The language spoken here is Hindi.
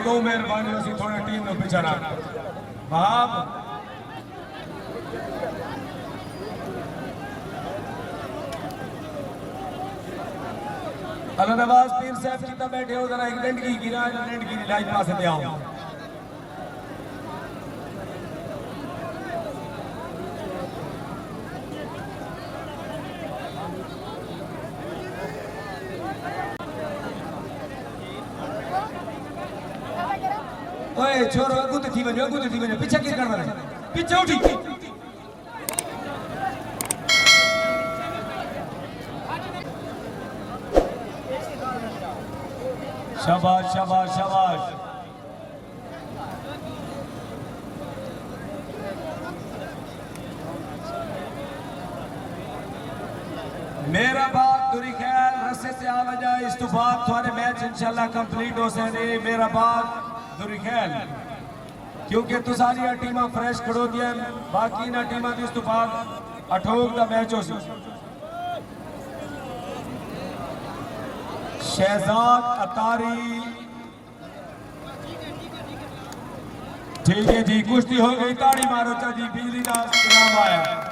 बहुत मेहरबानी असीं थोड़ी टीम नूं पिछा रख भाव अल्लाह नवाज पीर साहब कितना बैठे हो जरा एक डेंट की गिरा डेंट की लाइट पास दे आओ ओए छोरो अगू ते थी वञो पीछे की करना है पीछे उठी शाबाश शाबाश शाबाश मेरा बात दुरी ख्याल रस्से से आ जाए इस तो बाद थोड़े मैच इंशाल्लाह कंप्लीट हो सके मेरा बात दुरी ख्याल क्योंकि तू सारी टीमां फ्रेश खड़ो दिया बाकी ना टीमां इस तो बाद अठोक दा मैच हो शहजाद अतारी ठीक है जी कुश्ती हो गई ताड़ी मारो चा जी बिजली का इनाम आया